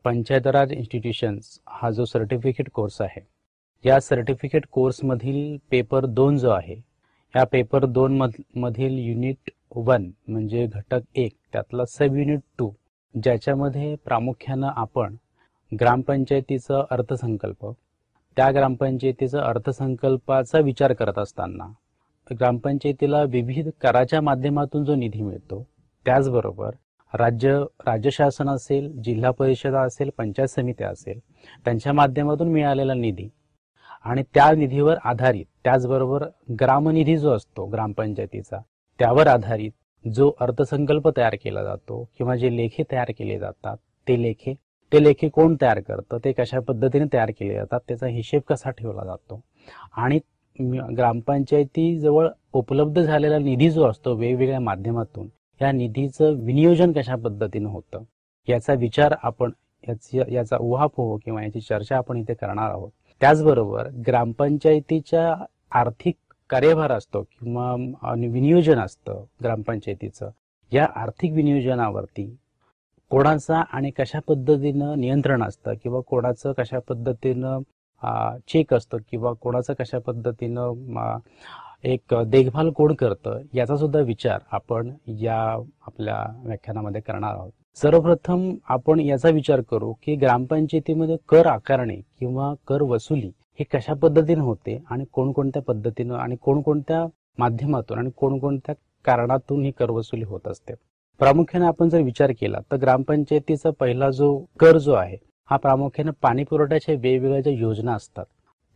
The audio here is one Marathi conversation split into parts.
पंचायत राज इन्स्टिट्यूशन्स हा जो सर्टिफिकेट कोर्स आहे, या सर्टिफिकेट कोर्समधील पेपर 2 जो आहे, या पेपर 2 मधील युनिट 1 म्हणजे घटक 1 त्यातला सब युनिट 2 ज्याच्यामध्ये प्रामुख्यानं आपण ग्रामपंचायतीचा अर्थसंकल्प, त्या ग्रामपंचायतीचा अर्थसंकल्पाचा विचार करत असताना ग्रामपंचायतीला विविध कराच्या माध्यमातून जो निधी मिळतो, त्याचबरोबर राज्य शासन असेल, जिल्हा परिषद असेल, पंचायत समित्या असेल, त्यांच्या माध्यमातून मिळालेला निधी आणि त्या निधीवर आधारित त्याचबरोबर ग्रामनिधी जो असतो ग्रामपंचायतीचा, त्यावर आधारित जो अर्थसंकल्प तयार केला जातो किंवा जे लेखे तयार केले जातात, ते लेखे कोण तयार करतं, ते कशा पद्धतीने तयार केले जातात, त्याचा हिशेब कसा ठेवला जातो आणि ग्रामपंचायतीजवळ उपलब्ध झालेला निधी जो असतो वेगवेगळ्या माध्यमातून, या निधीचं विनियोजन कशा पद्धतीनं होतं याचा विचार आपण याचा उहापोह किंवा याची चर्चा आपण इथे करणार आहोत. त्याचबरोबर ग्रामपंचायतीच्या आर्थिक कार्यभार असतो किंवा विनियोजन असतं ग्रामपंचायतीचं, या आर्थिक विनियोजनावरती कोणाचा आणि कशा पद्धतीनं नियंत्रण असतं किंवा कोणाचं कशा पद्धतीनं चेक असतं किंवा कोणाचं कशा पद्धतीनं एक देखभाल कोण करतं याचा सुद्धा विचार आपण या आपल्या व्याख्यानामध्ये करणार आहोत. सर्वप्रथम आपण याचा विचार करू की ग्रामपंचायतीमध्ये कर आकारणे किंवा कर वसुली हे कशा पद्धतीने होते आणि कोणकोणत्या पद्धतीनं आणि कोणकोणत्या माध्यमातून आणि कोणकोणत्या कारणातून ही कर वसुली होत असते. प्रामुख्याने आपण जर विचार केला तर ग्रामपंचायतीचा पहिला जो कर जो आहे हा प्रामुख्याने पाणी पुरवठ्याच्या वेगवेगळ्या ज्या योजना असतात,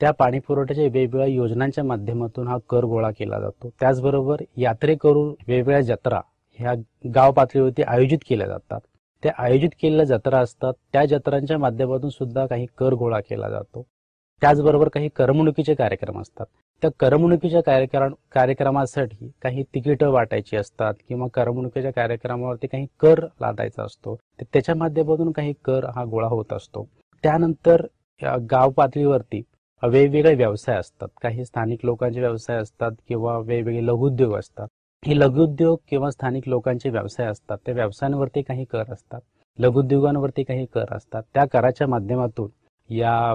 त्या पाणी पुरवठ्याच्या वेगवेगळ्या योजनांच्या माध्यमातून हा कर गोळा केला जातो. त्याचबरोबर यात्रेकरून वेगवेगळ्या जत्रा ह्या गाव पातळीवरती आयोजित केल्या जातात. त्या आयोजित केलेल्या जत्रा असतात, त्या जत्रांच्या माध्यमातून सुद्धा काही कर गोळा केला जातो. त्याचबरोबर काही करमणुकीचे कार्यक्रम असतात, त्या करमणुकीच्या कार्यक्रमासाठी काही तिकीटं वाटायची असतात किंवा करमणुकीच्या कार्यक्रमावरती काही कर लादायचा असतो, त्याच्या माध्यमातून काही कर हा गोळा होत असतो. त्यानंतर गाव पातळीवरती वेगवेगळे व्यवसाय असतात, काही स्थानिक लोकांचे व्यवसाय असतात किंवा वेगवेगळे लघुउद्योग असतात. हे लघुउद्योग किंवा स्थानिक लोकांचे व्यवसाय असतात, त्या व्यवसायांवरती काही कर असतात, लघुउद्योगांवरती काही कर असतात. त्या कराच्या माध्यमातून या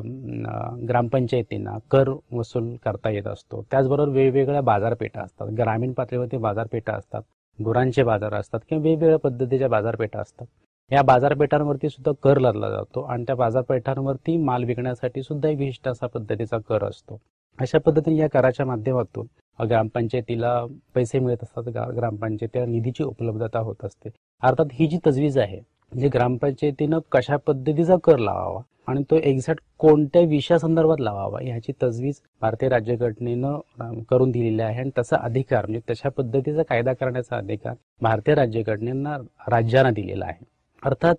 ग्रामपंचायतींना कर वसूल करता येत असतो. त्याचबरोबर वेगवेगळ्या बाजारपेठा असतात, ग्रामीण पातळीवरती बाजारपेठा असतात, गुरांचे बाजार असतात किंवा वेगवेगळ्या पद्धतीच्या बाजारपेठा असतात. या बाजारपेठांवरती सुद्धा कर लादला जातो आणि त्या बाजारपेठांवरती माल विकण्यासाठी सुद्धा एक विशिष्ट असा पद्धतीचा कर असतो. अशा पद्धतीने या कराच्या माध्यमातून ग्रामपंचायतीला पैसे मिळत असतात, ग्रामपंचायतीला निधीची उपलब्धता होत असते. अर्थात ही जी तजवीज आहे म्हणजे ग्रामपंचायतीनं कशा पद्धतीचा कर लावावा आणि तो एक्झॅक्ट कोणत्या विषयासंदर्भात लावावा याची तजवीज भारतीय राज्यघटनेनं करून दिलेली आहे आणि तसा अधिकार म्हणजे तशा पद्धतीचा कायदा करण्याचा अधिकार भारतीय राज्यघटनेनं राज्यांना दिलेला आहे. अर्थात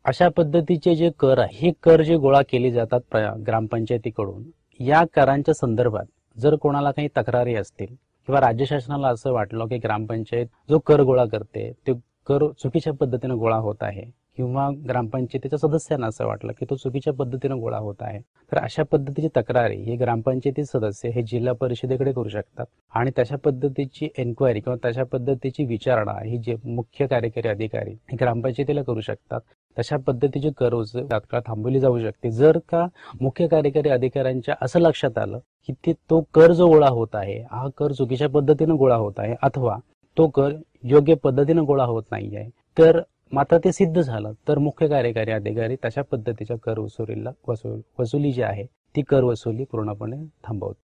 अशा पद्धतीचे जे कर आहे, हे कर जे गोळा केले जातात ग्रामपंचायतीकडून, या करांच्या संदर्भात जर कोणाला काही तक्रारी असतील किंवा राज्य शासनाला असं वाटलं की ग्रामपंचायत जो कर गोळा करते ते कर चुकीच्या पद्धतीने गोळा होत आहे किंवा ग्रामपंचायतीच्या सदस्यांना असं वाटलं की तो चुकीच्या पद्धतीने गोळा होत आहे, तर अशा पद्धतीची तक्रारी हे ग्रामपंचायती सदस्य हे जिल्हा परिषदेकडे करू शकतात आणि तशा पद्धतीची एन्क्वायरी किंवा तशा पद्धतीची विचारणा ही जे मुख्य कार्यकारी अधिकारी ग्रामपंचायतीला करू शकतात. तशा पद्धतीची कर वसूल तात्काळ थांबवली जाऊ शकते जर का मुख्य कार्यकारी अधिकाऱ्यांच्या असं लक्षात आलं की तो कर जो गोळा होत आहे हा कर चुकीच्या पद्धतीने गोळा होत आहे अथवा तो कर योग्य पद्धतीने गोळा होत नाही आहे. तर मात्र ते सिद्ध झालं तर मुख्य कार्यकारी अधिकारी तशा पद्धतीच्या कर वसुली जी आहे ती कर वसुली पूर्णपणे थांबवतात.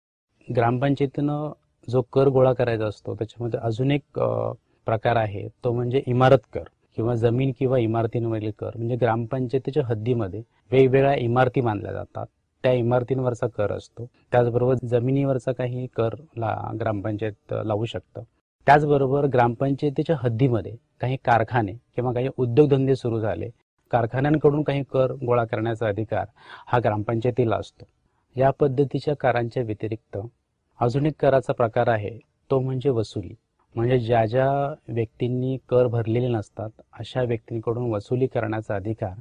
ग्रामपंचायतीनं जो कर गोळा करायचा असतो त्याच्यामध्ये अजून एक प्रकार आहे, तो म्हणजे इमारत कर किंवा जमीन किंवा इमारतींवरील कर. म्हणजे ग्रामपंचायतीच्या हद्दीमध्ये वेगवेगळ्या इमारती बांधल्या जातात, त्या इमारतींवरचा कर असतो. त्याचबरोबर जमिनीवरचा काही कर ग्रामपंचायत लावू शकतं. त्याचबरोबर ग्रामपंचायतीच्या हद्दीमध्ये काही कारखाने किंवा काही उद्योगधंदे सुरू झाले, कारखान्यांकडून काही कर गोळा करण्याचा अधिकार हा ग्रामपंचायतीला असतो. या पद्धतीच्या करांच्या व्यतिरिक्त अजून एक कराचा प्रकार आहे, तो म्हणजे वसुली. म्हणजे ज्या ज्या व्यक्तींनी कर भरलेले नसतात अशा व्यक्तींकडून वसुली करण्याचा अधिकार.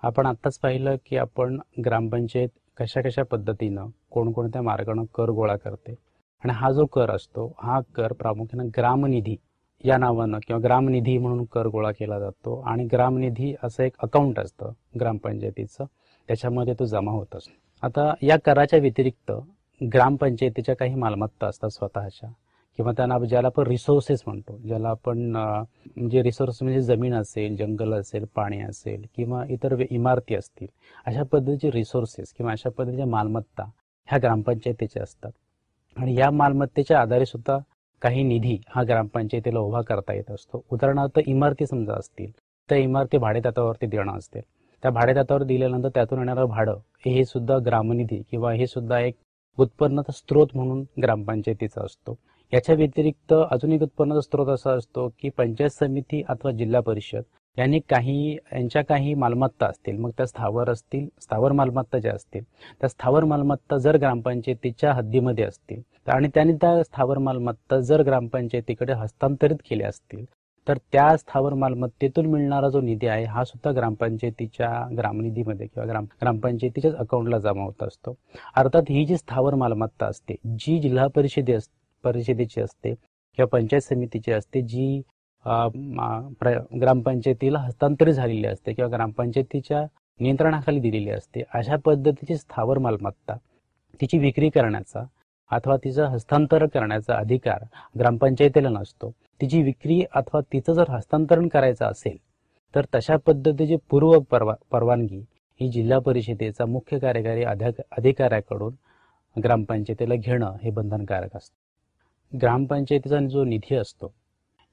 आपण आत्ताच पाहिलं की आपण ग्रामपंचायत कशा कशा पद्धतीनं कोणकोणत्या मार्गाने कर गोळा करते आणि हा जो कर असतो हा कर प्रामुख्याने ग्रामनिधी या नावानं किंवा ग्रामनिधी म्हणून कर गोळा केला जातो आणि ग्रामनिधी असं एक अकाउंट असतं ग्रामपंचायतीचं, त्याच्यामध्ये तो जमा होत असतो. आता या कराच्या व्यतिरिक्त ग्रामपंचायतीच्या काही मालमत्ता असतात स्वतःच्या, किंवा त्यांना ज्याला आपण रिसोर्सेस म्हणतो, ज्याला आपण म्हणजे रिसोर्स म्हणजे जमीन असेल, जंगल असेल, पाणी असेल किंवा इतर इमारती असतील, अशा पद्धतीचे रिसोर्सेस किंवा अशा पद्धतीच्या मालमत्ता ह्या ग्रामपंचायतीच्या असतात. आणि या मालमत्तेच्या आधारे सुद्धा काही निधी हा ग्रामपंचायतीला उभा करता येत असतो. उदाहरणार्थ इमारती समजा असतील, त्या इमारती भाडेतत्त्वावरती देणं असते, त्या भाडेतत्त्वावर दिल्यानंतर त्यातून येणारं भाडं हे सुद्धा ग्रामनिधी किंवा हे सुद्धा एक उत्पन्नाचा स्रोत म्हणून ग्रामपंचायतीचा असतो. याच्या व्यतिरिक्त अजून एक उत्पन्नाचा स्रोत असा असतो की पंचायत समिती अथवा जिल्हा परिषद यांच्या काही मालमत्ता असतील, मग त्या स्थावर असतील, स्थावर मालमत्ता ज्या असतील, त्या स्थावर मालमत्ता जर ग्रामपंचायतीच्या हद्दीमध्ये असतील आणि त्यांनी त्या स्थावर मालमत्ता जर ग्रामपंचायतीकडे हस्तांतरित केल्या असतील, तर त्या स्थावर मालमत्तेतून मिळणारा जो निधी आहे हा सुद्धा ग्रामपंचायतीच्या ग्रामनिधीमध्ये किंवा ग्रामपंचायतीच्याच अकाउंटला जमा होत असतो. अर्थात ही जी स्थावर मालमत्ता असते, जी जिल्हा परिषदेची असते किंवा पंचायत समितीची असते, जी ग्रामपंचायतीला हस्तांतरित झालेली असते किंवा ग्रामपंचायतीच्या नियंत्रणाखाली दिलेली असते, अशा पद्धतीची स्थावर मालमत्ता तिची विक्री करण्याचा अथवा तिचं हस्तांतरण करण्याचा अधिकार ग्रामपंचायतीला नसतो. तिची विक्री अथवा तिचं जर हस्तांतरण करायचं असेल तर तशा पद्धतीची पूर्व परवानगी ही जिल्हा परिषदेचा मुख्य कार्यकारी अधिकाऱ्याकडून ग्रामपंचायतीला घेणं हे बंधनकारक असतं. ग्रामपंचायतीचा जो निधी असतो,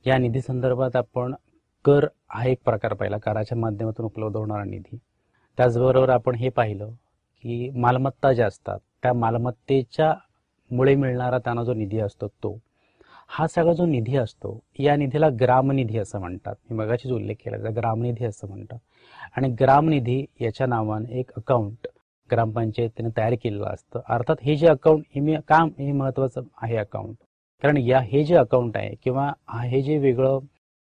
या निधी संदर्भात आपण कर हा एक प्रकार पाहिला, कराच्या माध्यमातून उपलब्ध होणारा निधी. त्याचबरोबर आपण हे पाहिलं की मालमत्ता ज्या असतात त्या मालमत्तेच्या मुळे मिळणारा त्यांना जो निधी असतो तो, हा सगळा जो निधी असतो या निधीला ग्रामनिधी असं म्हणतात. मी मगाशीच उल्लेख केला, ग्रामनिधी असं म्हणतात. आणि ग्रामनिधी याच्या नावाने एक अकाउंट ग्रामपंचायतीने तयार केलेलं असतं. अर्थात हे जे अकाउंट हे महत्वाचं आहे अकाउंट, कारण हे जे अकाउंट आहे किंवा हे जे वेगळं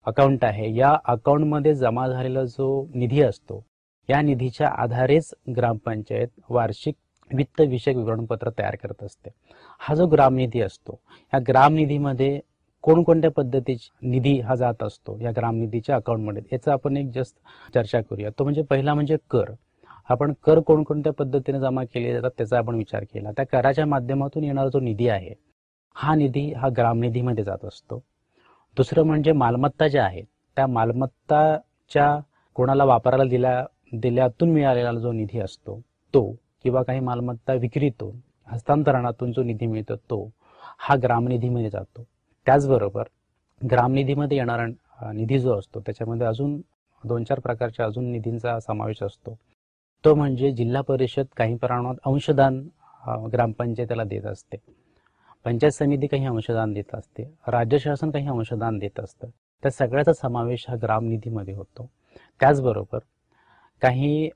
अकाउंट आहे, या अकाउंटमध्ये जमा झालेला जो निधी असतो या निधीच्या आधारेच ग्रामपंचायत वार्षिक वित्तविषयक विवरणपत्र तयार करत असते. हा जो ग्रामनिधी असतो, या ग्रामनिधीमध्ये कोणकोणत्या पद्धतीचा निधी हा जात असतो या ग्रामनिधीच्या अकाउंटमध्ये, याचं आपण एक जस्ट चर्चा करूया. तो म्हणजे पहिला म्हणजे कर. आपण कर कोणकोणत्या पद्धतीने जमा केले जातात त्याचा आपण विचार केला. त्या कराच्या माध्यमातून येणारा जो निधी आहे हा निधी हा ग्रामनिधीमध्ये जात असतो. दुसरं म्हणजे मालमत्ता ज्या आहेत त्या मालमत्ताच्या कोणाला वापरायला दिल्यातून मिळालेला जो निधी असतो तो, किंवा काही मालमत्ता विक्रीतून हस्तांतरणातून जो निधी मिळतो तो, हा ग्रामनिधीमध्ये जातो. त्याचबरोबर ग्रामनिधीमध्ये येणारा निधी जो असतो त्याच्यामध्ये अजून 2-4 प्रकारच्या अजून निधींचा समावेश असतो. तो म्हणजे जिल्हा परिषद काही प्रमाणात अंशदान ग्रामपंचायतीला देत असते, पंचायत समिती काही अंशदान देत असते, राज्य शासन काही अंशदान देत असतं. त्या सगळ्याचा समावेश हा ग्रामनिधीमध्ये होतो. त्याचबरोबर काही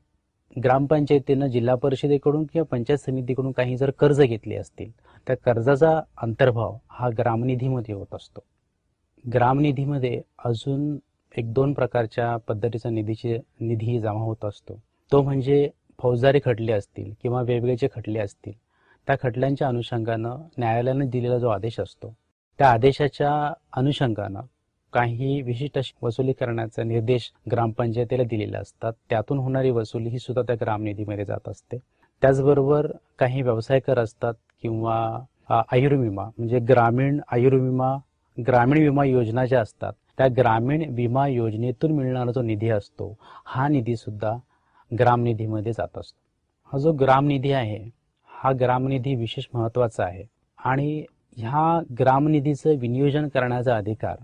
ग्रामपंचायतीनं जिल्हा परिषदेकडून किंवा पंचायत समितीकडून काही जर कर्ज घेतले असतील, त्या कर्जाचा अंतर्भाव हा ग्रामनिधीमध्ये होत असतो. ग्रामनिधीमध्ये अजून 1-2 प्रकारच्या पद्धतीचा निधी जमा होत असतो. तो म्हणजे फौजदारी खटले असतील किंवा वेगवेगळे जे खटले असतील, त्या खटल्यांच्या अनुषंगानं न्यायालयाने दिलेला जो आदेश असतो, त्या आदेशाच्या अनुषंगानं काही विशिष्ट वसुली करण्याचे निर्देश ग्रामपंचायतीला दिलेले असतात. त्यातून होणारी वसुली ही सुद्धा त्या ग्रामनिधीमध्ये जात असते. त्याचबरोबर काही व्यवसाय कर असतात किंवा आयुर्विमा म्हणजे ग्रामीण विमा योजना ज्या असतात, त्या ग्रामीण विमा योजनेतून मिळणारा जो निधी असतो हा निधी सुद्धा ग्रामनिधीमध्ये जात असतो. हा जो ग्रामनिधी आहे हा ग्रामनिधी विशेष महत्वाचा आहे आणि ह्या ग्रामनिधीचं विनियोजन करण्याचा अधिकार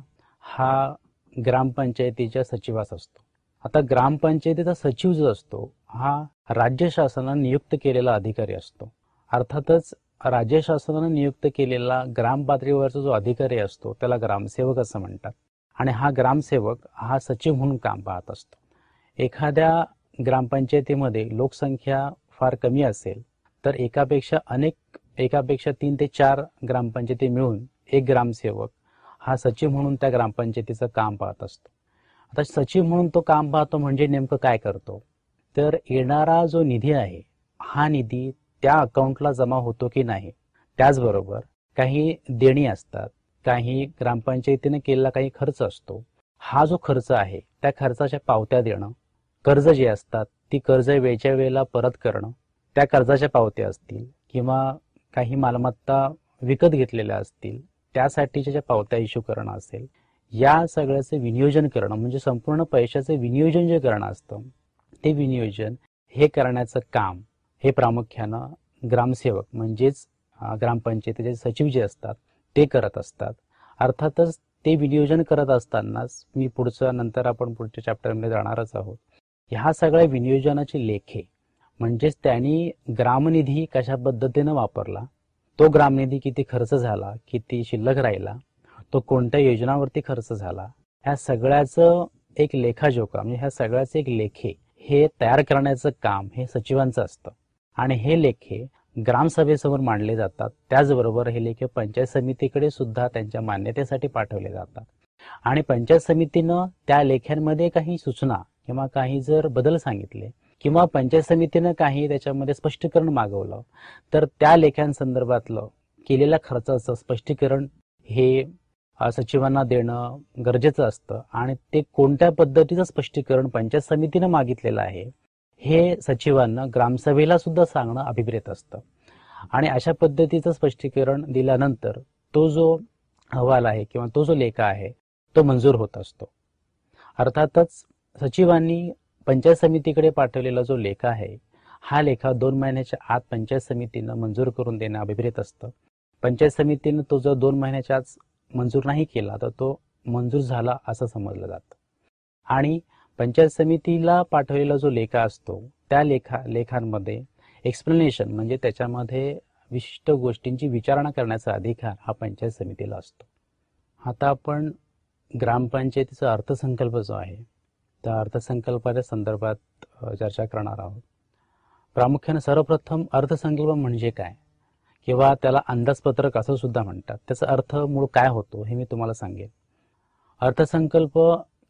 हा ग्रामपंचायतीच्या सचिवास असतो. आता ग्रामपंचायतीचा सचिव जो असतो हा राज्य शासनाने नियुक्त केलेला अधिकारी असतो. अर्थातच राज्य शासनाने नियुक्त केलेला ग्राम पातळीवरचा जो अधिकारी असतो त्याला ग्रामसेवक असं म्हणतात आणि हा ग्रामसेवक हा सचिव म्हणून काम पाहत असतो. एखाद्या ग्रामपंचायतीमध्ये लोकसंख्या फार कमी असेल तर एकापेक्षा 3 ते 4 ग्रामपंचायती मिळून एक ग्रामसेवक हा सचिव म्हणून त्या ग्रामपंचायतीचं काम पाहत असतो. आता सचिव म्हणून तो काम पाहतो म्हणजे नेमकं काय करतो, तर येणारा जो निधी आहे हा निधी त्या अकाउंटला जमा होतो की नाही, त्याचबरोबर काही देणी असतात काही ग्रामपंचायतीने केलेला काही खर्च असतो. हा जो खर्च आहे त्या खर्चाच्या पावत्या देणं, कर्ज जे असतात ती कर्ज वेळच्या वेळेला परत करणं, त्या कर्जाच्या पावत्या असतील किंवा काही मालमत्ता विकत घेतलेल्या असतील त्यासाठीच्या ज्या पावत्या इश्यू करणं असेल, या सगळ्याचे विनियोजन करणं म्हणजे संपूर्ण पैशाचं विनियोजन जे करणं असतं ते विनियोजन हे करण्याचं काम हे प्रामुख्यानं ग्रामसेवक म्हणजेच ग्रामपंचायतीचे सचिव जे असतात ते करत असतात. अर्थातच ते विनियोजन करत असतानाच मी नंतर आपण पुढच्या चॅप्टरमध्ये जाणारच आहोत. ह्या सगळ्या विनियोजनाचे लेखे म्हणजेच त्यांनी ग्रामनिधी कशा पद्धतीनं वापरला, तो ग्रामनिधी किती खर्च झाला, किती शिल्लक राहिला, तो कोणत्या योजनांवरती खर्च झाला, ह्या सगळ्याचं एक लेखाजोखा म्हणजे ह्या सगळ्याचे एक लेखे हे तयार करण्याचं काम हे सचिवांचं असतं. आणि हे लेखे ग्रामसभेसमोर मांडले जातात. त्याचबरोबर हे लेखे पंचायत समितीकडे सुद्धा त्यांच्या मान्यतेसाठी पाठवले जातात. आणि पंचायत समितीनं त्या लेख्यांमध्ये काही सूचना किंवा काही जर बदल सांगितले किंवा पंचायत समितीनं काही त्याच्यामध्ये स्पष्टीकरण मागवलं तर त्या लेख्यांसंदर्भातलं केलेल्या खर्चाचं स्पष्टीकरण हे सचिवांना देणं गरजेचं असतं. आणि ते कोणत्या पद्धतीचं स्पष्टीकरण पंचायत समितीनं मागितलेलं आहे हे सचिवांना ग्रामसभेला सुद्धा सांगणं अभिप्रेत असतं. आणि अशा पद्धतीचं स्पष्टीकरण दिल्यानंतर तो जो अहवाल आहे किंवा तो जो लेखा आहे तो मंजूर होत असतो. अर्थातच सचिवांनी पंचायत समितीकडे पाठवलेला जो लेखा आहे हा लेखा 2 महिन्याच्या आत पंचायत समितीनं मंजूर करून देणं अभिप्रेत असतं. पंचायत समितीनं तो जर 2 महिन्याच्या आत मंजूर नाही केला तर तो मंजूर झाला असं समजलं जातं. आणि पंचायत समितीला पाठवलेला जो लेखा असतो त्या लेखांमध्ये एक्सप्लेनेशन म्हणजे त्याच्यामध्ये विशिष्ट गोष्टींची विचारणा करण्याचा अधिकार हा पंचायत समितीला असतो. आता आपण ग्रामपंचायतीचा अर्थसंकल्प जो आहे त्या अर्थसंकल्पाच्या संदर्भात चर्चा करणार आहोत. प्रामुख्याने सर्वप्रथम अर्थसंकल्प म्हणजे काय किंवा त्याला अंदाजपत्रक असं सुद्धा म्हणतात. त्याचा अर्थ मूळ काय होतो हे मी तुम्हाला सांगेन. अर्थसंकल्प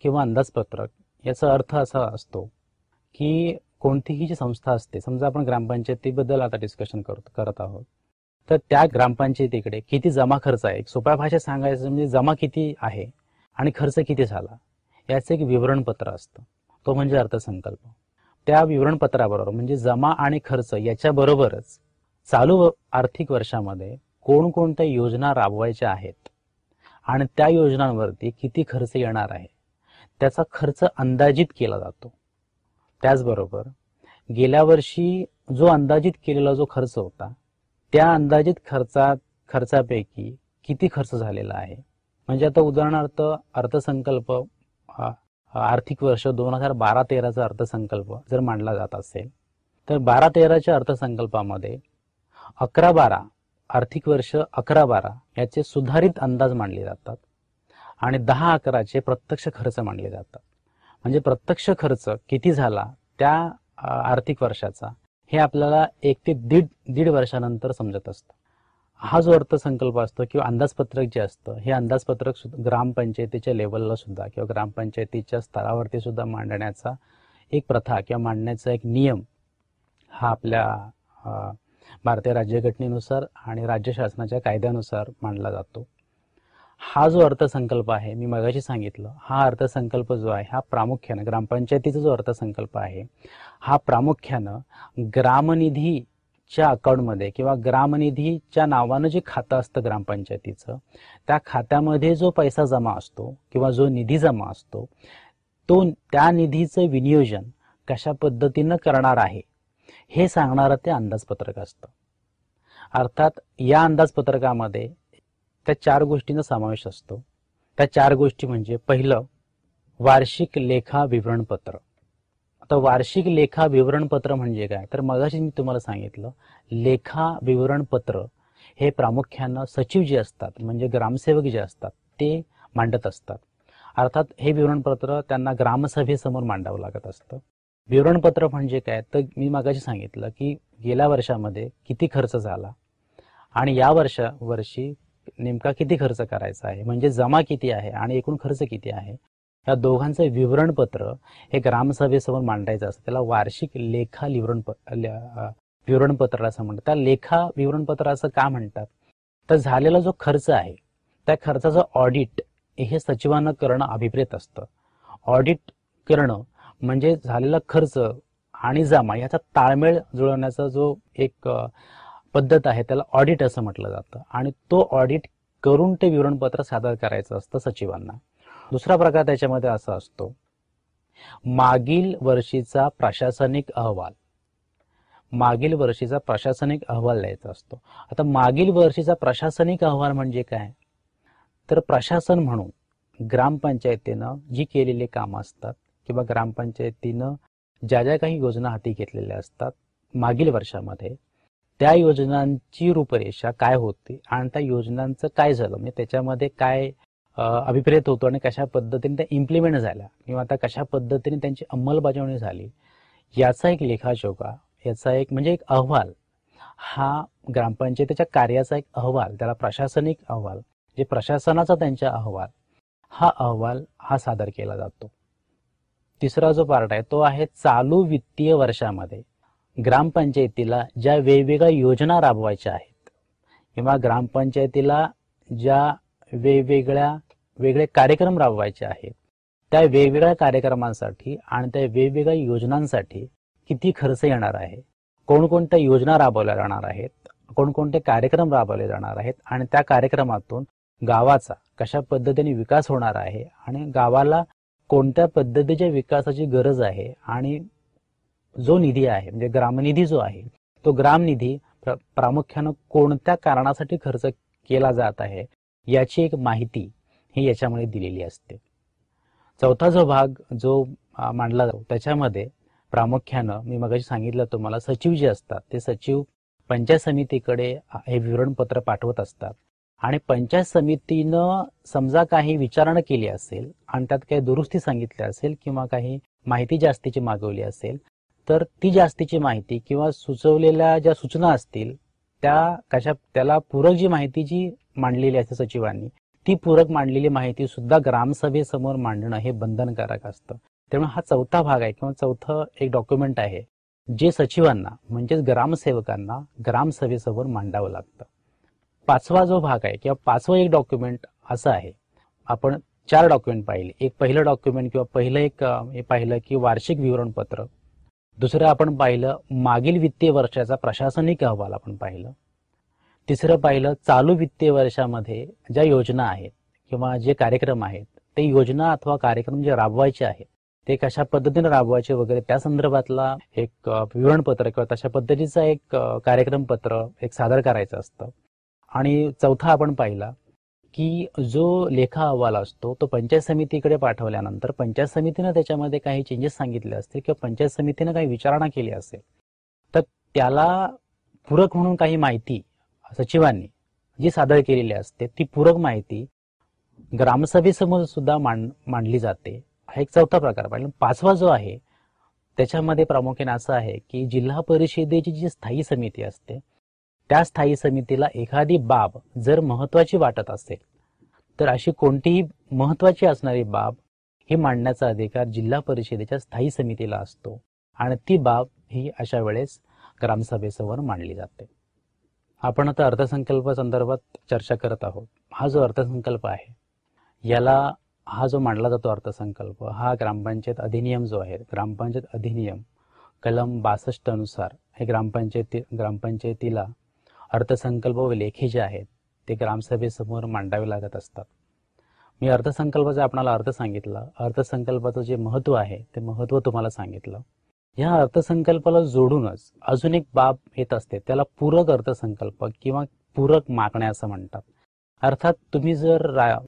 किंवा अंदाजपत्रक याचा अर्थ असा असतो की कोणतीही जी संस्था असते, समजा आपण ग्रामपंचायतीबद्दल आता डिस्कशन करत आहोत, तर त्या ग्रामपंचायतीकडे किती जमा खर्च आहे, एक सोप्या भाषेत सांगायचं म्हणजे जमा किती आहे आणि खर्च किती झाला याचं एक विवरणपत्र असतं, तो म्हणजे अर्थसंकल्प. त्या विवरणपत्राबरोबर म्हणजे जमा आणि खर्च याच्याबरोबरच चालू आर्थिक वर्षामध्ये कोणकोणत्या योजना राबवायच्या आहेत आणि त्या योजनांवरती किती खर्च येणार आहे त्याचा खर्च अंदाजित केला जातो. त्याचबरोबर गेल्या वर्षी जो अंदाजित केलेला जो खर्च होता त्या अंदाजित खर्चापैकी किती खर्च झालेला आहे. म्हणजे आता उदाहरणार्थ अर्थसंकल्प आर्थिक वर्ष 2012-13चा अर्थसंकल्प जर मांडला जात असेल तर 12-13च्या अर्थसंकल्पामध्ये 11-12 आर्थिक वर्ष 11-12 याचे सुधारित अंदाज मांडले जातात आणि 10-11चे प्रत्यक्ष खर्च मांडले जातात. म्हणजे प्रत्यक्ष खर्च किती झाला त्या आर्थिक वर्षाचा हे आपल्याला 1 ते दीड वर्षानंतर समजत असतं. हा जो अर्थसंकल्प असतो किंवा अंदाजपत्रक जे असतं हे अंदाजपत्रक ग्रामपंचायतीच्या लेवलला सुद्धा किंवा ग्रामपंचायतीच्या स्तरावरती सुद्धा मांडण्याचा एक प्रथा किंवा मांडण्याचा एक नियम हा आपल्या भारतीय राज्यघटनेनुसार आणि राज्य शासनाच्या कायद्यानुसार मांडला जातो. हा जो अर्थसंकल्प आहे मी मगाशी सांगितलं, हा अर्थसंकल्प जो आहे हा प्रामुख्यानं ग्रामपंचायतीचा जो अर्थसंकल्प आहे हा प्रामुख्यानं ग्रामनिधीच्या अकाउंटमध्ये किंवा ग्रामनिधीच्या नावानं जे खातं असतं ग्रामपंचायतीचं त्या खात्यामध्ये जो पैसा जमा असतो किंवा जो निधी जमा असतो तो त्या निधीचं विनियोजन कशा पद्धतीनं करणार आहे हे सांगणारं ते अंदाजपत्रक असतं. अर्थात या अंदाजपत्रकामध्ये त्या 4 गोष्टींचा समावेश असतो. त्या 4 गोष्टी म्हणजे पहिलं वार्षिक लेखा विवरणपत्र. आता वार्षिक लेखा विवरणपत्र म्हणजे काय तर मगाशी मी तुम्हाला सांगितलं लेखा विवरणपत्र हे प्रामुख्यानं सचिव जे असतात म्हणजे ग्रामसेवक जे असतात ते मांडत असतात. अर्थात हे विवरणपत्र त्यांना ग्रामसभेसमोर मांडावं लागत असतं. विवरणपत्र म्हणजे काय तर मी मगाशी सांगितलं की गेल्या वर्षामध्ये किती खर्च झाला आणि या वर्षी नेमका किती खर्च करायचा आहे म्हणजे जमा किती आहे आणि एकूण खर्च किती आहे या दोघांचं विवरणपत्र हे ग्रामसभेसमोर मांडायचं असतं. त्याला वार्षिक लेखा विवरणपत्र असं म्हणतात. त्या लेखा विवरणपत्र असं का म्हणतात तर झालेला जो खर्च आहे त्या खर्चाचं ऑडिट हे सचिवांना करणं अभिप्रेत असतं. ऑडिट करणं म्हणजे झालेला खर्च आणि जमा याचा ताळमेळ जुळवण्याचा जो एक पद्धत आहे त्याला ऑडिट असं म्हटलं जातं. आणि तो ऑडिट करून ते विवरणपत्र सादर करायचं असतं सचिवांना. दुसरा प्रकार त्याच्यामध्ये असा असतो, मागील वर्षीचा प्रशासनिक अहवाल. मागील वर्षीचा प्रशासनिक अहवाल द्यायचा असतो. आता मागील वर्षीचा प्रशासनिक अहवाल म्हणजे काय, तर प्रशासन म्हणून ग्रामपंचायतीनं जी केलेली कामं असतात किंवा ग्रामपंचायतीनं ज्या ज्या काही योजना हाती घेतलेल्या असतात मागील वर्षामध्ये, त्या योजनांची रूपरेषा काय होती आणि त्या योजनांचं काय झालं, म्हणजे त्याच्यामध्ये काय अभिप्रेत होतो आणि कशा पद्धतीने त्या इम्प्लिमेंट झाल्या किंवा आता कशा पद्धतीने त्यांची अंमलबजावणी झाली, याचा एक लेखाजोखा, याचा एक म्हणजे एक अहवाल, हा ग्रामपंचायतीच्या कार्याचा एक अहवाल, त्याला प्रशासनिक अहवाल, जे प्रशासनाचा त्यांचा अहवाल, हा अहवाल हा सादर केला जातो. तिसरा जो पार्ट आहे तो आहे चालू वित्तीय वर्षामध्ये ग्रामपंचायतीला ज्या वेगवेगळ्या योजना राबवायच्या आहेत किंवा ग्रामपंचायतीला ज्या वेगळे कार्यक्रम राबवायचे आहेत, त्या वेगवेगळ्या कार्यक्रमांसाठी आणि त्या वेगवेगळ्या योजनांसाठी किती खर्च येणार आहे, कोणकोणत्या योजना राबवल्या जाणार आहेत, कोणकोणते कार्यक्रम राबवले जाणार आहेत आणि त्या कार्यक्रमातून गावाचा कशा पद्धतीने विकास होणार आहे आणि गावाला कोणत्या पद्धतीच्या विकासाची गरज आहे आणि जो निधी आहे म्हणजे ग्रामनिधी जो आहे तो ग्रामनिधी प्रामुख्यानं कोणत्या कारणासाठी खर्च केला जात आहे याची एक माहिती ही याच्यामध्ये दिलेली असते. चौथा जो भाग जो मांडला जातो त्याच्यामध्ये प्रामुख्यानं मी मगाशी सांगितलं तुम्हाला, सचिव जे असतात ते सचिव पंचायत समितीकडे हे विवरणपत्र पाठवत असतात आणि पंचायत समितीनं समजा काही विचारणा केली असेल आणि त्यात काही दुरुस्ती सांगितली असेल किंवा काही माहिती जास्तीची मागवली असेल, तर ती जास्तीची माहिती किंवा सुचवलेल्या ज्या सूचना असतील त्याला पूरक जी माहिती जी मांडलेली असते सचिवांनी, ती पूरक मांडलेली माहिती सुद्धा ग्रामसभेसमोर मांडणं हे बंधनकारक असतं. त्यामुळे हा चौथा भाग आहे किंवा चौथं एक डॉक्युमेंट आहे जे सचिवांना म्हणजेच ग्रामसेवकांना ग्रामसभेसमोर मांडावं लागतं. पाचवा जो भाग आहे किंवा पाचवं एक डॉक्युमेंट असं आहे, आपण 4 डॉक्युमेंट पाहिले. एक पहिलं डॉक्युमेंट किंवा पहिलं पाहिलं की वार्षिक विवरणपत्र. दुसरं आपण पाहिलं मागील वित्तीय वर्षाचा प्रशासनिक अहवाल आपण पाहिलं. तिसरं पाहिलं चालू वित्तीय वर्षामध्ये ज्या योजना आहेत किंवा जे कार्यक्रम आहेत ते योजना अथवा कार्यक्रम जे राबवायचे आहेत ते कशा पद्धतीने राबवायचे वगैरे त्या संदर्भातला एक विवरणपत्र किंवा तशा पद्धतीचा एक कार्यक्रम पत्र एक सादर करायचं असतं. आणि चौथा आपण पाहिला की जो लेखा अहवाल असतो तो पंचायत समितीकडे पाठवल्यानंतर पंचायत समितीनं त्याच्यामध्ये काही चेंजेस सांगितले असतील किंवा पंचायत समितीनं काही विचारणा केली असेल तर त्याला पूरक म्हणून काही माहिती सचिवांनी जी सादर केलेली असते ती पूरक माहिती ग्रामसभेसमोर सुद्धा मांडली जाते. हा एक चौथा प्रकार पाहिला. पाचवा जो आहे त्याच्यामध्ये प्रामुख्याने असं आहे की जिल्हा परिषदेची जी स्थायी समिती असते त्या स्थायी समितीला एखादी बाब जर महत्वाची वाटत असेल तर अशी कोणतीही महत्वाची असणारी बाब ही मांडण्याचा अधिकार जिल्हा परिषदेच्या स्थायी समितीला असतो आणि ती बाब ही अशा वेळेस ग्रामसभेसमोर मांडली जाते. आपण आता अर्थसंकल्प संदर्भात चर्चा करत आहोत. हा जो अर्थसंकल्प आहे याला हा जो मांडला जातो अर्थसंकल्प हा ग्रामपंचायत अधिनियम जो आहे, ग्रामपंचायत अधिनियम कलम 62 अनुसार हे ग्रामपंचायतीला अर्थसंकल्प व लेखी जे आहेत ते ग्रामसभेसमोर मांडावे लागत असतात. मी अर्थसंकल्पाचा आपणाला अर्थ सांगितला, अर्थसंकल्पाचं जे महत्व आहे ते महत्व तुम्हाला सांगितलं. या अर्थसंकल्पाला जोडूनच अजून एक बाब येत असते त्याला पूरक अर्थसंकल्प किंवा पूरक मागण्या असं म्हणतात. अर्थात तुम्ही जर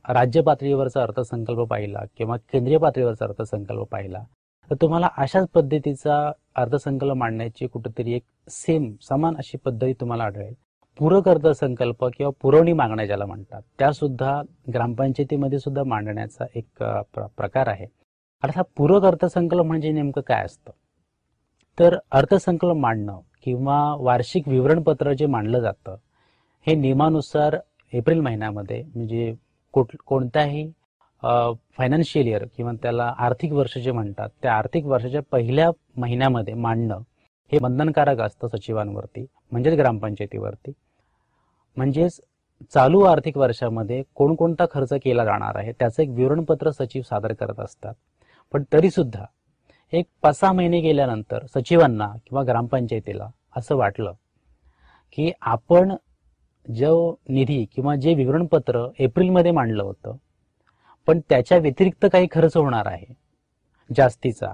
राज्य पातळीवरचा अर्थसंकल्प पाहिला किंवा केंद्रीय पातळीवरचा अर्थसंकल्प पाहिला तर तुम्हाला अशाच पद्धतीचा अर्थसंकल्प मांडण्याची कुठेतरी एक समान अशी पद्धती तुम्हाला आढळेल. पूरक अर्थसंकल्प किंवा पुरवणी मागण्या ज्याला म्हणतात त्या सुद्धा ग्रामपंचायतीमध्ये सुद्धा मांडण्याचा एक प्रकार आहे. अर्थात पूरक अर्थसंकल्प म्हणजे नेमकं काय असतं, तर अर्थसंकल्प मांडणं किंवा वार्षिक विवरणपत्र जे मांडलं जातं हे नियमानुसार एप्रिल महिन्यामध्ये म्हणजे कोणत्याही फायनान्शियल इयर किंवा त्याला आर्थिक वर्ष जे म्हणतात त्या आर्थिक वर्षाच्या पहिल्या महिन्यामध्ये मांडणं हे बंधनकारक असतं सचिवांवरती म्हणजेच ग्रामपंचायतीवरती. म्हणजेच चालू आर्थिक वर्षामध्ये कोणकोणता खर्च केला जाणार आहे त्याचं एक विवरणपत्र सचिव सादर करत असतात. पण तरी सुद्धा एक 5-6 महिने गेल्यानंतर सचिवांना किंवा ग्रामपंचायतीला असं वाटलं की आपण जो निधी किंवा जे विवरणपत्र एप्रिलमध्ये मांडलं होतं, पण त्याच्या व्यतिरिक्त काही खर्च होणार आहे जास्तीचा,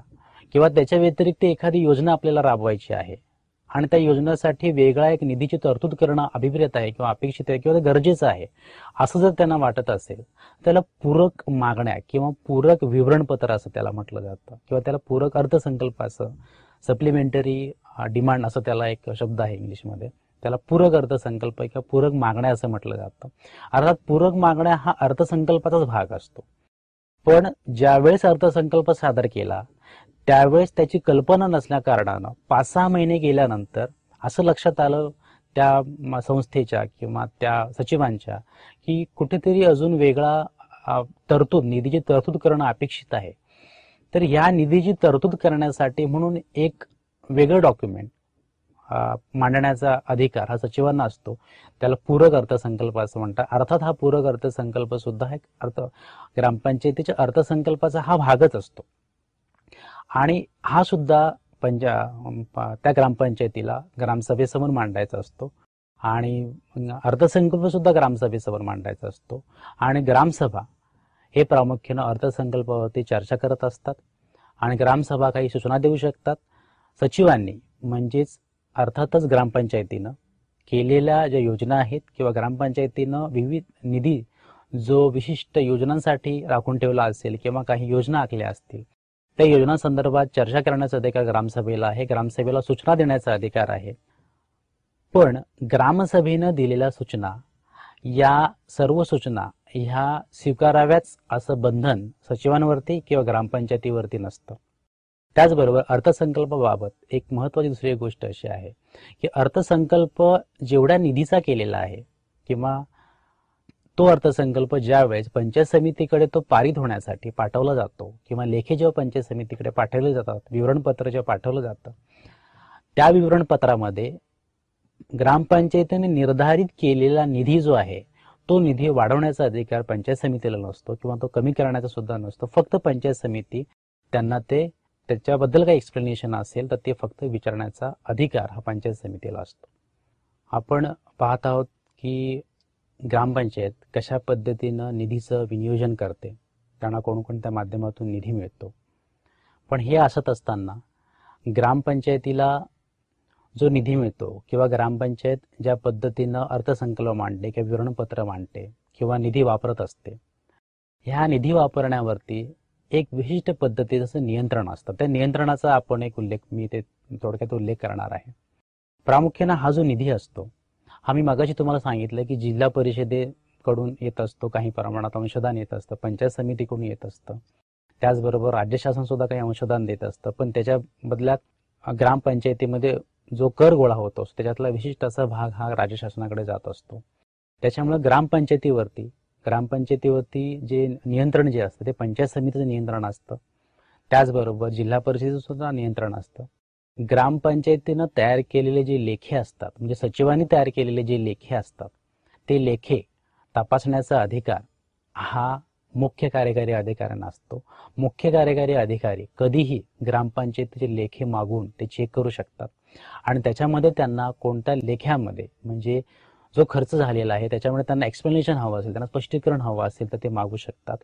किंवा त्याच्या व्यतिरिक्त एखादी योजना आपल्याला राबवायची आहे आणि त्या योजनेसाठी वेगळा एक निधीची तरतूद करणं अभिप्रेत आहे किंवा अपेक्षित आहे किंवा गरजेचं आहे, असं जर त्यांना वाटत असेल, त्याला पूरक मागण्या किंवा पूरक विवरणपत्र असं त्याला म्हटलं जातं, किंवा त्याला पूरक अर्थसंकल्प असं, सप्लिमेंटरी डिमांड असं त्याला एक शब्द आहे इंग्लिशमध्ये, त्याला पूरक अर्थसंकल्प किंवा पूरक मागण्या असं म्हटलं जातं. अर्थात पूरक मागण्या हा अर्थसंकल्पाचाच भाग असतो. पण ज्यावेळेस अर्थसंकल्प सादर केला त्यावेळेस त्याची कल्पना नसल्या कारणानं 5-6 महिने गेल्यानंतर असं लक्षात आलं त्या संस्थेच्या किंवा त्या सचिवांच्या की कुठेतरी अजून वेगळा तरतूद, निधीची तरतूद करणं अपेक्षित आहे. तर या निधीची तरतूद करण्यासाठी म्हणून एक वेगळं डॉक्युमेंट मांडण्याचा अधिकार हा सचिवांना असतो. त्याला पूरक अर्थसंकल्प असं म्हणतात. अर्थात हा पूरक अर्थसंकल्प सुद्धा एक ग्रामपंचायतीच्या अर्थसंकल्पाचा हा भागच असतो आणि हा सुद्धा त्या ग्रामपंचायतीला ग्रामसभेसमोर मांडायचा असतो आणि अर्थसंकल्प सुद्धा ग्रामसभेसमोर मांडायचा असतो. आणि ग्रामसभा हे प्रामुख्यानं अर्थसंकल्पावरती चर्चा करत असतात आणि ग्रामसभा काही सूचना देऊ शकतात. सचिवांनी म्हणजेच अर्थातच ग्रामपंचायतीनं केलेल्या ज्या योजना आहेत किंवा ग्रामपंचायतीनं विविध निधी जो विशिष्ट योजनांसाठी राखून ठेवला असेल किंवा काही योजना आखल्या असतील त्या योजनांसंदर्भात चर्चा करण्याचा अधिकार ग्रामसभेला आहे. ग्रामसभेला सूचना देण्याचा अधिकार आहे. पण ग्रामसभेनं दिलेल्या सूचना, या सर्व सूचना ह्या स्वीकाराव्याच असं बंधन सचिवांवरती किंवा ग्रामपंचायतीवरती नसतं. त्याचबरोबर अर्थसंकल्पाबाबत एक महत्त्वाची दुसरी गोष्ट अशी आहे की अर्थसंकल्प जेवढ्या निधीचा केलेला आहे किंवा तो अर्थसंकल्प ज्या वेळेस पंचायत समितीकडे तो पारित होण्यासाठी पाठवला जातो किंवा लेखी जेव्हा पंचायत समितीकडे पाठवले जातात, विवरणपत्र जेव्हा पाठवलं जातं, त्या विवरणपत्रामध्ये ग्रामपंचायतीने निर्धारित केलेला निधी जो आहे तो निधी वाढवण्याचा अधिकार पंचायत समितीला नसतो किंवा तो कमी करण्याचा सुद्धा नसतो. फक्त पंचायत समिती त्यांना त्याच्याबद्दल काही एक्सप्लेनेशन असेल तर ते फक्त विचारण्याचा अधिकार हा पंचायत समितीला असतो. आपण पाहत आहोत की ग्रामपंचायत कशा पद्धतीनं निधीचं विनियोजन करते, त्यांना कोणकोणत्या माध्यमातून निधी मिळतो. पण हे असत असताना ग्रामपंचायतीला जो निधी मिळतो किंवा ग्रामपंचायत ज्या पद्धतीनं अर्थसंकल्प मांडते किंवा विवरणपत्र मांडते किंवा निधी वापरत असते, ह्या निधी वापरण्यावरती एक विशिष्ट पद्धतीचं नियंत्रण असतं. त्या नियंत्रणाचा आपण मी थोडक्यात उल्लेख करणार आहे. प्रामुख्यानं हा जो निधी असतो हा मी मगाशी तुम्हाला सांगितलं की जिल्हा परिषदेकडून येत असतो, काही प्रमाणात अंशदान येत असतं, पंचायत समितीकडून येत असतं, त्याचबरोबर राज्य शासन सुद्धा काही अंशदान देत असतं. पण त्याच्या बदल्यात ग्रामपंचायतीमध्ये जो कर गोळा होतो त्याच्यातला विशिष्ट असा भाग हा राज्य शासनाकडे जात असतो. त्याच्यामुळे ग्रामपंचायतीवरती जे नियंत्रण जे असतं ते पंचायत समितीचं नियंत्रण असतं. त्याचबरोबर जिल्हा परिषदेचं सुद्धा नियंत्रण असतं. ग्रामपंचायतीनं तयार केलेले जे लेखे असतात, म्हणजे सचिवांनी तयार केलेले जे लेखे असतात, ते लेखे तपासण्याचा अधिकार हा मुख्य कार्यकारी अधिकाऱ्यांना असतो. मुख्य कार्यकारी अधिकारी कधीही ग्रामपंचायतीचे लेखे मागून ते चेक करू शकतात आणि त्याच्यामध्ये त्यांना कोणत्या लेख्यामध्ये म्हणजे जो खर्च झालेला आहे त्याच्यामुळे त्यांना एक्सप्लेनेशन हवं असेल, त्यांना स्पष्टीकरण हवं असेल तर ते मागू शकतात.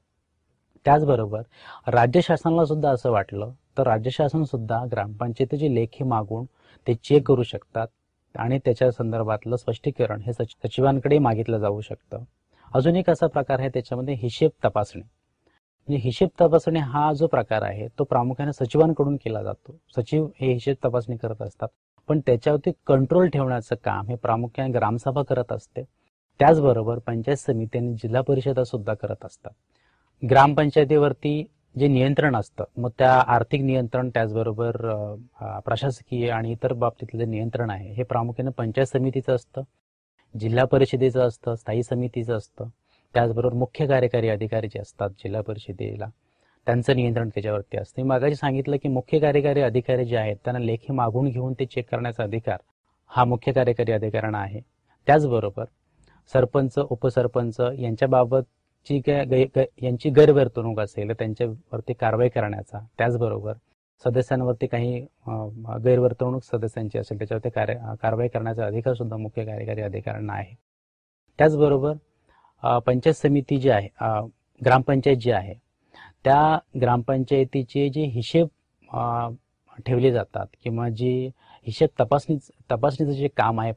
त्याचबरोबर राज्य शासनाला सुद्धा असं वाटलं तर राज्य शासन सुद्धा ग्रामपंचायतीचे लेखे मागून ते चेक करू शकतात आणि त्याच्या संदर्भातलं स्पष्टीकरण हे सचिवांकडे मागितलं जाऊ शकतं. अजून एक असा प्रकार आहे त्याच्यामध्ये हिशेब तपासणी. म्हणजे हिशेब तपासणी हा जो प्रकार आहे तो प्रामुख्याने सचिवांकडून केला जातो. सचिव हे हिशेब तपासणी करत असतात, पण त्याच्यावरती कंट्रोल ठेवण्याचं काम हे प्रामुख्याने ग्रामसभा करत असते. त्याचबरोबर पंचायत समिती आणि जिल्हा परिषदा सुद्धा करत असतात. ग्रामपंचायतीवरती जे नियंत्रण असतं मग त्या आर्थिक नियंत्रण त्याचबरोबर प्रशासकीय आणि इतर बाबतीतलं जे नियंत्रण आहे हे प्रामुख्याने पंचायत समितीचं असतं, जिल्हा परिषदेचं असतं, स्थायी समितीचं असतं. त्याचबरोबर मुख्य कार्यकारी अधिकारी जे असतात जिल्हा परिषदेला त्यांचं नियंत्रण त्याच्यावरती असतं. मी मागाशी सांगितलं की मुख्य कार्यकारी अधिकारी जे आहेत त्यांना लेखी मागून घेऊन ते चेक करण्याचा अधिकार हा मुख्य कार्यकारी अधिकाऱ्यांना आहे. त्याचबरोबर सरपंच, उपसरपंच यांच्याबाबतची यांची गैरवर्तणूक असेल तर त्यांच्यावरती कारवाई करण्याचा, त्याचबरोबर सदस्यांवरती काही गैरवर्तणूक सदस्यांची असेल त्याच्यावरती कारवाई करण्याचा अधिकार सुद्धा मुख्य कार्यकारी अधिकाऱ्यांना आहे. त्याचबरोबर पंचायत समिती जी आहे, ग्रामपंचायत जी आहे, त्या ग्रामपंचायतीचे जे हिशेब ठेवले जातात किंवा जे हिशेब तपासणीचं जे काम आहे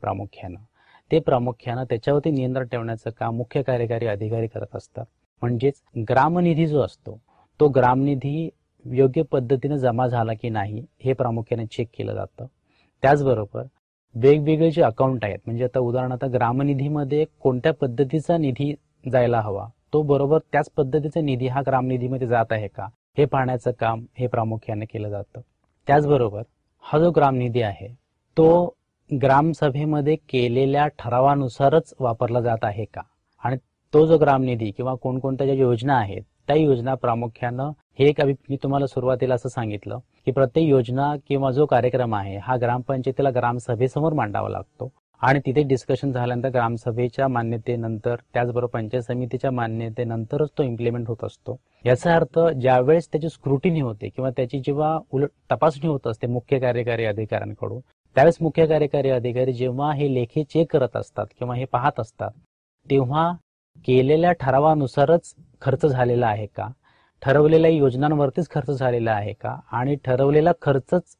प्रामुख्यानं त्याच्यावरती नियंत्रण ठेवण्याचं काम मुख्य कार्यकारी अधिकारी करत असतात. म्हणजेच ग्रामनिधी जो असतो तो ग्रामनिधी योग्य पद्धतीने जमा झाला की नाही हे प्रामुख्याने चेक केलं जातं. त्याचबरोबर वेगवेगळे जे अकाउंट आहेत, म्हणजे आता उदाहरणार्थ ग्रामनिधीमध्ये कोणत्या पद्धतीचा निधी जायला हवा तो बरोबर त्याच पद्धतीचा निधी हा ग्रामनिधीमध्ये जात आहे का हे पाहण्याचं काम हे प्रामुख्याने केलं जातं. त्याचबरोबर हा जो ग्रामनिधी आहे तो ग्रामसभेमध्ये केलेल्या ठरावानुसारच वापरला जात आहे का, आणि तो जो ग्रामनिधी किंवा कोणकोणत्या ज्या योजना आहेत त्या योजना प्रामुख्यानं हे एक मी तुम्हाला सुरुवातीला असं सांगितलं की प्रत्येक योजना किंवा जो कार्यक्रम आहे हा ग्रामपंचायतीला ग्रामसभेसमोर मांडावा लागतो आणि तिथे डिस्कशन झाल्यानंतर ग्रामसभेच्या मान्यतेनंतर त्याचबरोबर पंचायत समितीच्या मान्यतेनंतरच तो इम्प्लिमेंट होत असतो. याचा अर्थ ज्यावेळेस त्याची स्क्रुटिनी होते किंवा त्याची जेव्हा उलट तपासणी होत असते मुख्य कार्यकारी अधिकाऱ्यांकडून, त्यावेळेस मुख्य कार्यकारी अधिकारी जेव्हा हे लेखे चेक करत असतात किंवा हे पाहत असतात तेव्हा केलेल्या ठरावानुसारच खर्च झालेला आहे का, ठरवलेल्या योजनांवरतीच खर्च झालेला आहे का, आणि ठरवलेला खर्चच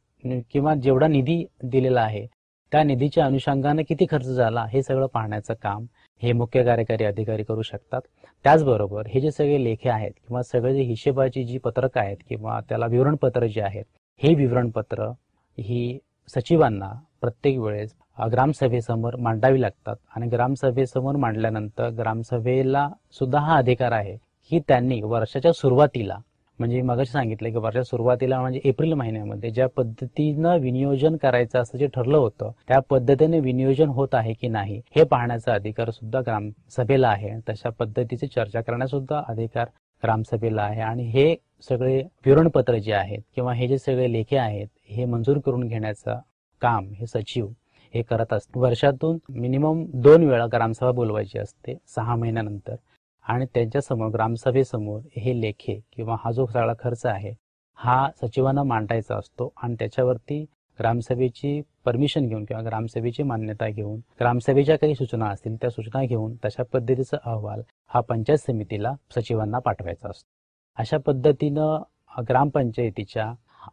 किंवा जेवढा निधी दिलेला आहे त्या निधीच्या अनुषंगाने किती खर्च झाला हे सगळं पाहण्याचं काम हे मुख्य कार्यकारी अधिकारी करू शकतात. त्याचबरोबर हे जे सगळे लेखे आहेत किंवा सगळे जे हिशेबाची जी पत्रक आहेत किंवा त्याला विवरणपत्र जे आहेत हे विवरणपत्र ही सचिवांना प्रत्येक वेळेस ग्रामसभेसमोर मांडावी लागतात आणि ग्रामसभेसमोर मांडल्यानंतर ग्रामसभेला सुद्धा हा अधिकार आहे की त्यांनी वर्षाच्या सुरुवातीला, म्हणजे मगाशी सांगितलं की वर्षाच्या सुरुवातीला म्हणजे एप्रिल महिन्यामध्ये ज्या पद्धतीनं विनियोजन करायचं असं जे ठरलं होतं त्या पद्धतीने विनियोजन होत आहे की नाही हे पाहण्याचा अधिकार सुद्धा ग्रामसभेला आहे. तशा पद्धतीची चर्चा करण्याचा सुद्धा अधिकार ग्रामसभेला आहे आणि हे सगळे विवरणपत्र जे आहेत किंवा हे जे सगळे लेखे आहेत हे मंजूर करून घेण्याचं काम हे सचिव हे करत असतात. वर्षातून मिनिमम 2 वेळा ग्रामसभा बोलवायची असते 6 महिन्यानंतर आणि त्यांच्यासमोर ग्रामसभेसमोर हे लेखे किंवा हा जो सगळा खर्च आहे हा सचिवांना मांडायचा असतो आणि त्याच्यावरती ग्रामसभेची परमिशन घेऊन किंवा ग्रामसभेची मान्यता घेऊन ग्रामसभेच्या काही सूचना असतील त्या सूचना घेऊन तशा पद्धतीचा अहवाल हा पंचायत समितीला सचिवांना पाठवायचा असतो. अशा पद्धतीनं ग्रामपंचायतीच्या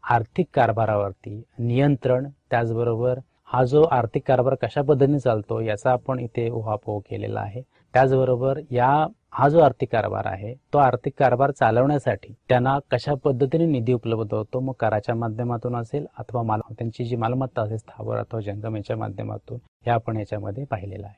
आर्थिक कारभारावरती नियंत्रण, त्याचबरोबर हा जो आर्थिक कारभार कशा पद्धतीने चालतो याचा आपण इथे उहापोह केलेला आहे. त्याचबरोबर हा जो आर्थिक कारभार आहे तो आर्थिक कारभार चालवण्यासाठी त्यांना कशा पद्धतीने निधी उपलब्ध होतो, मग कराच्या माध्यमातून असेल अथवा त्यांची जी मालमत्ता असेल स्थावर अथवा जंगम याच्या माध्यमातून हे आपण याच्यामध्ये पाहिलेलं आहे.